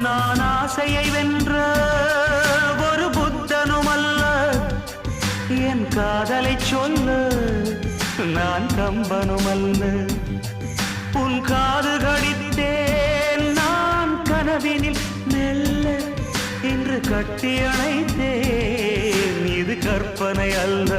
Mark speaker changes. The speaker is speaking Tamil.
Speaker 1: நான் ஆசையை வென்ற ஒரு புத்தனும் அல்ல, என் காதலை சொல்ல நான் கம்பனும் அல்ல. உன் காது கடித்தேன் நான் கனவினில் மெல்ல, இன்று கட்டி அணைத்தேன் இது கற்பனை அல்ல.